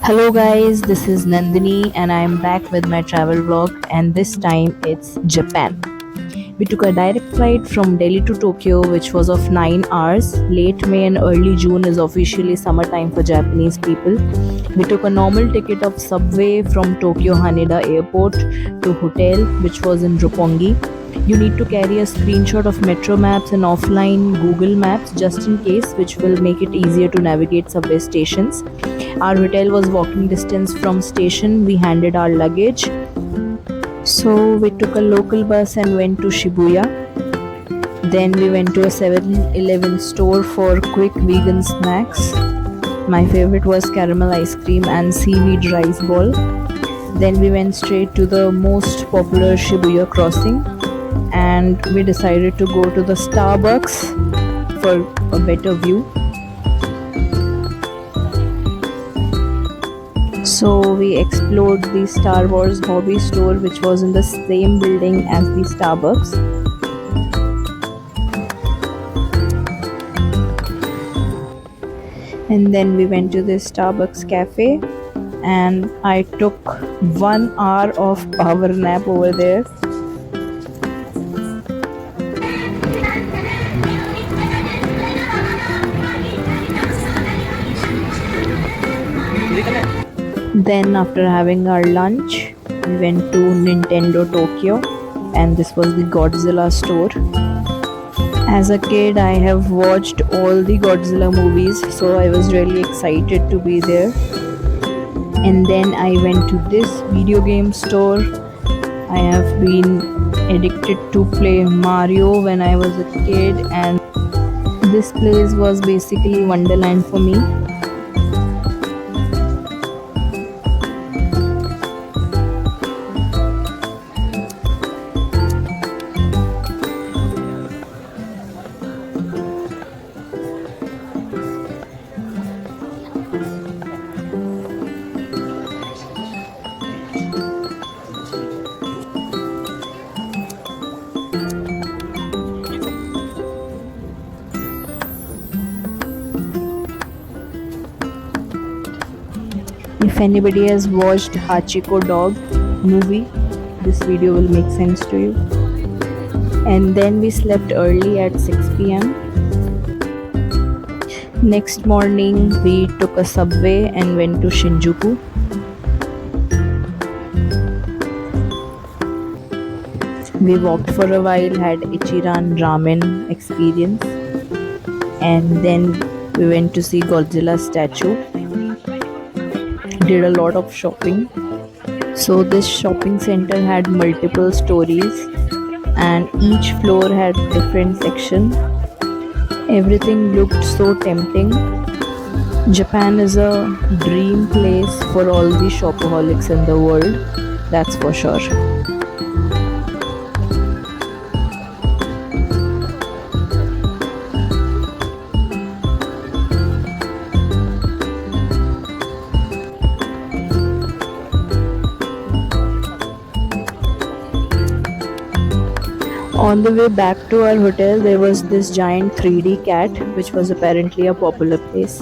Hello guys, this is Nandini and I am back with my travel vlog, and this time it's Japan. We took a direct flight from Delhi to Tokyo, which was of 9 hours. Late May and early June is officially summertime for Japanese people. We took a normal ticket of subway from Tokyo Haneda Airport to hotel, which was in Roppongi. You need to carry a screenshot of Metro Maps and offline Google Maps just in case, which will make it easier to navigate subway stations. Our hotel was walking distance from station. We handed our luggage. So we took a local bus and went to Shibuya. Then we went to a 7-Eleven store for quick vegan snacks. My favorite was caramel ice cream and seaweed rice ball. Then we went straight to the most popular Shibuya crossing, and we decided to go to the Starbucks for a better view. So we explored the Star Wars hobby store, which was in the same building as the Starbucks. And then we went to the Starbucks cafe, and I took 1 hour of power nap over there. Then after having our lunch, we went to Nintendo Tokyo, and this was the Godzilla store. As a kid, I have watched all the Godzilla movies, so I was really excited to be there. And then I went to this video game store. I have been addicted to play Mario when I was a kid, and this place was basically Wonderland for me. If anybody has watched Hachiko Dog movie, this video will make sense to you. And then we slept early at 6 p.m. Next morning, we took a subway and went to Shinjuku. We walked for a while, had Ichiran ramen experience, and then we went to see Godzilla statue. Did a lot of shopping. So this shopping center had multiple stories, and each floor had different section. Everything looked so tempting. Japan is a dream place for all the shopaholics in the world, that's for sure. On the way back to our hotel, there was this giant 3D cat, which was apparently a popular place.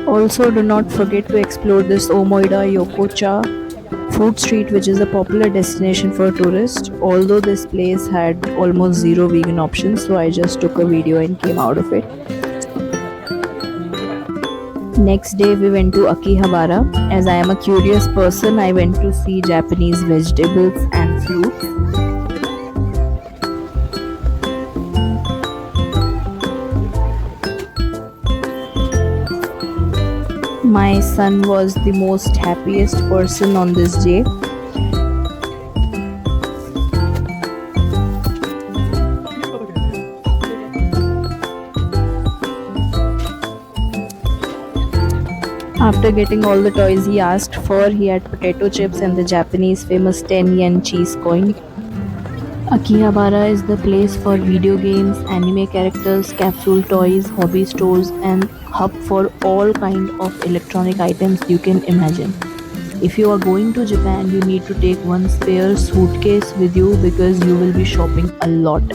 Also, do not forget to explore this Omoida Yokocha food street, which is a popular destination for tourists. Although this place had almost zero vegan options, so I just took a video and came out of it. Next day we went to Akihabara. As I am a curious person, I went to see Japanese vegetables and fruits. My son was the most happiest person on this day. After getting all the toys he asked for, he had potato chips and the Japanese famous 10 yen cheese coin. Akihabara is the place for video games, anime characters, capsule toys, hobby stores, and hub for all kind of electronic items you can imagine. If you are going to Japan, you need to take one spare suitcase with you because you will be shopping a lot.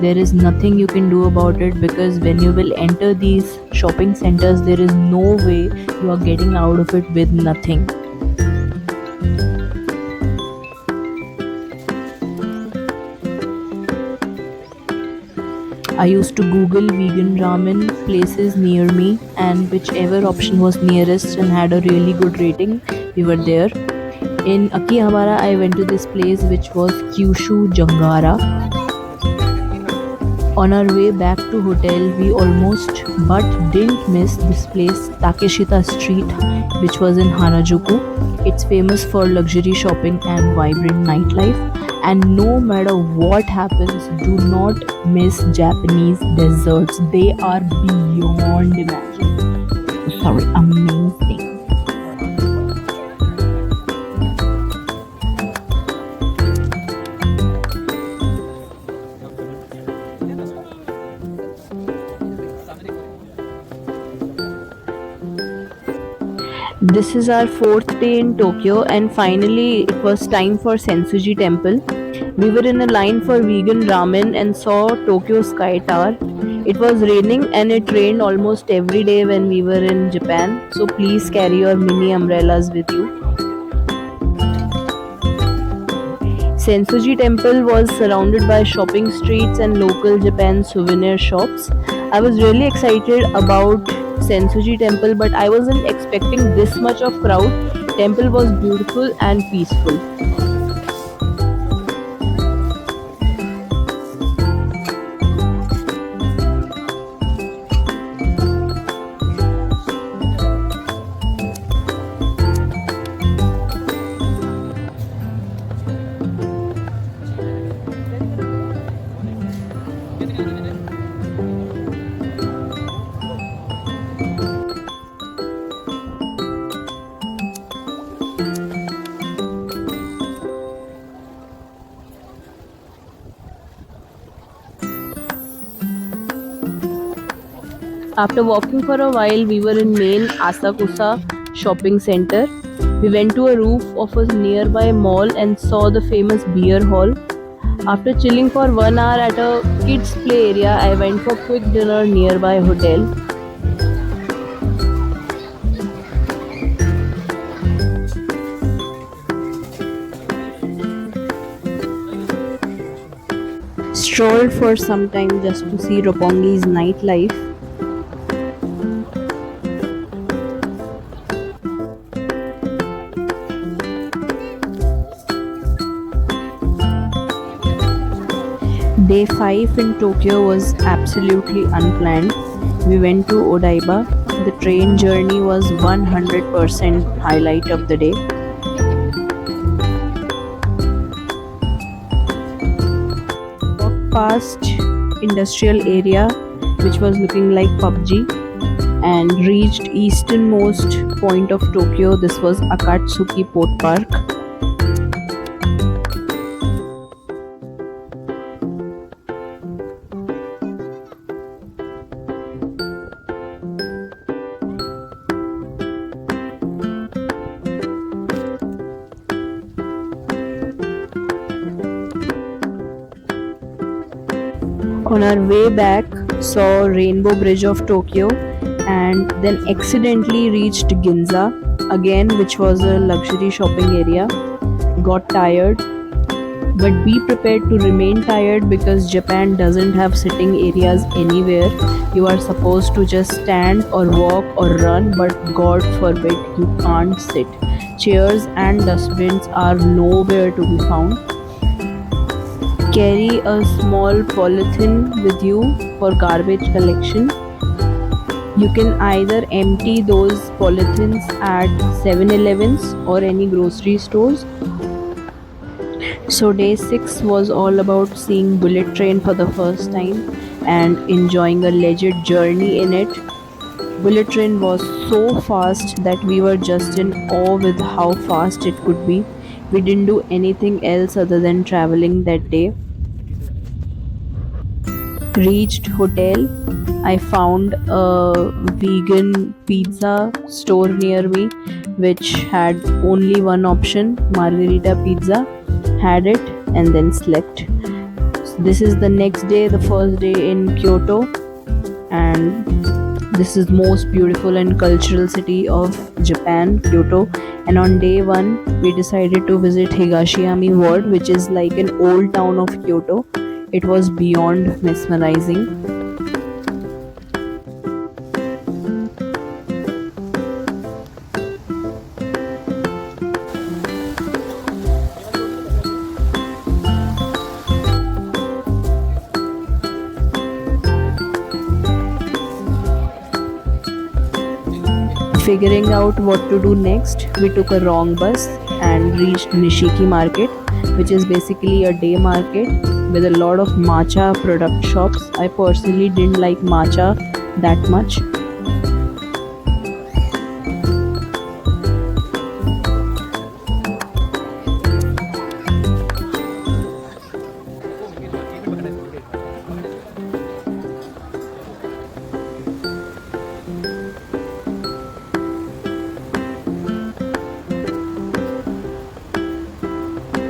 There is nothing you can do about it because when you will enter these shopping centers, there is no way you are getting out of it with nothing. I used to Google vegan ramen places near me, and whichever option was nearest and had a really good rating, we were there. In Akihabara, I went to this place which was Kyushu Jangara. On our way back to hotel, we almost but didn't miss this place, Takeshita Street, which was in Harajuku. It's famous for luxury shopping and vibrant nightlife. And no matter what happens, do not miss Japanese desserts. They are beyond imagination. Sorry, amazing. This is our fourth day in Tokyo, and finally, it was time for Sensuji Temple. We were in a line for vegan ramen and saw Tokyo Sky Tower. It was raining, and it rained almost every day when we were in Japan, so please carry your mini umbrellas with you. Sensuji Temple was surrounded by shopping streets and local Japan souvenir shops. I was really excited about Sensuji Temple, but I wasn't expecting this much of crowd. Temple was beautiful and peaceful. After walking for a while, we were in main Asakusa shopping center. We went to a roof of a nearby mall and saw the famous beer hall. After chilling for 1 hour at a kids play area, I went for quick dinner nearby hotel. Strolled for some time just to see Roppongi's nightlife. Day 5 in Tokyo was absolutely unplanned. We went to Odaiba. The train journey was 100% highlight of the day. Walked past industrial area which was looking like PUBG and reached easternmost point of Tokyo. This was Akatsuki Port Park. On our way back, saw Rainbow Bridge of Tokyo and then accidentally reached Ginza again, which was a luxury shopping area. Got tired, but be prepared to remain tired because Japan doesn't have sitting areas anywhere. You are supposed to just stand or walk or run, but God forbid you can't sit. Chairs and dustbins are nowhere to be found. Carry a small polythene with you for garbage collection. You can either empty those polythenes at 7-Elevens or any grocery stores. So day 6 was all about seeing bullet train for the first time and enjoying a legit journey in it. Bullet train was so fast that we were just in awe with how fast it could be. We didn't do anything else other than traveling that day. Reached hotel. I found a vegan pizza store near me which had only one option, margarita pizza. Had it and then slept. This is the next day, the first day in Kyoto, and this is most beautiful and cultural city of Japan, Kyoto. And on day one, we decided to visit Higashiyama Ward, which is like an old town of Kyoto. It was beyond mesmerizing. Figuring out what to do next, we took a wrong bus and reached Nishiki Market, which is basically a day market with a lot of matcha product shops. I personally didn't like matcha that much.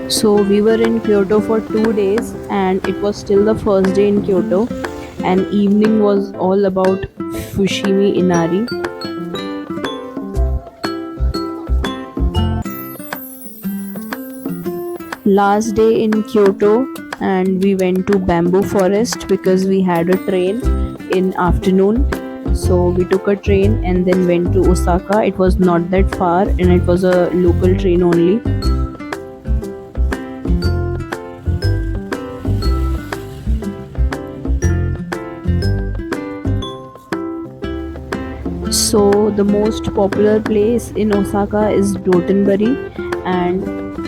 So we were in Kyoto for 2 days, and it was still the first day in Kyoto, and evening was all about Fushimi Inari. Last day in Kyoto, and we went to Bamboo Forest because we had a train in afternoon. So we took a train and then went to Osaka. It was not that far, and it was a local train only. So the most popular place in Osaka is Dotonbori, and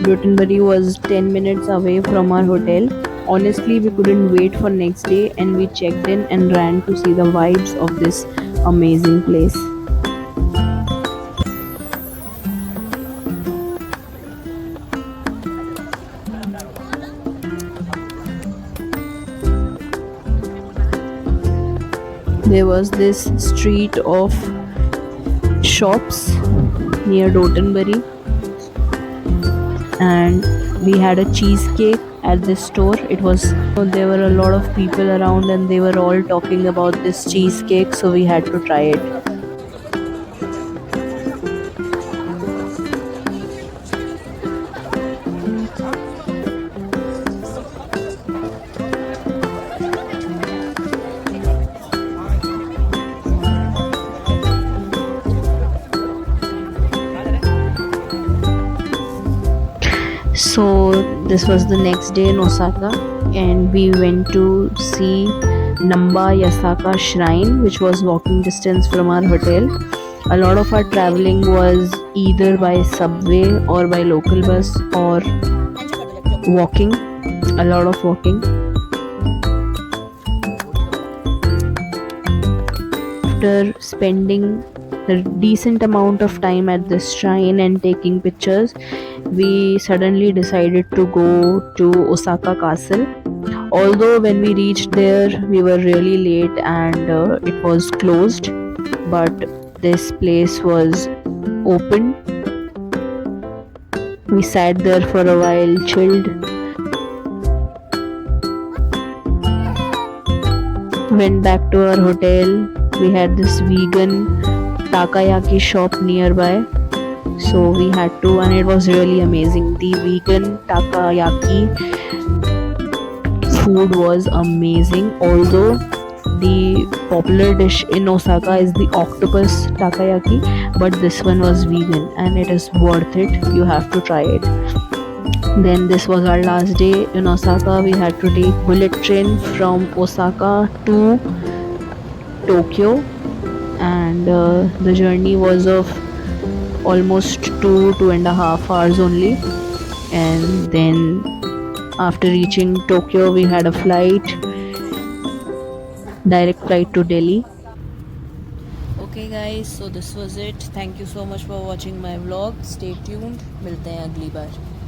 Dotonbori was 10 minutes away from our hotel. Honestly, we couldn't wait for next day, and we checked in and ran to see the vibes of this amazing place. There was this street of shops near Dotonbori, and we had a cheesecake at this store. There were a lot of people around, and they were all talking about this cheesecake, so we had to try it. So this was the next day in Osaka, and we went to see Namba Yasaka Shrine, which was walking distance from our hotel. A lot of our traveling was either by subway or by local bus or walking, a lot of walking. After spending a decent amount of time at this shrine and taking pictures, we suddenly decided to go to Osaka Castle. Although when we reached there, we were really late and it was closed, but this place was open. We sat there for a while, chilled, went back to our hotel. We had this vegan takoyaki shop nearby, so we had to, and it was really amazing. The vegan takoyaki food was amazing. Although the popular dish in Osaka is the octopus takoyaki, but this one was vegan and it is worth it. You have to try it. Then this was our last day in Osaka. We had to take bullet train from Osaka to Tokyo, and the journey was of almost 2.5 hours only. And then after reaching Tokyo, we had a direct flight to Delhi. Okay guys, so this was it. Thank you so much for watching my vlog. Stay tuned. मिलते हैं अगली बार.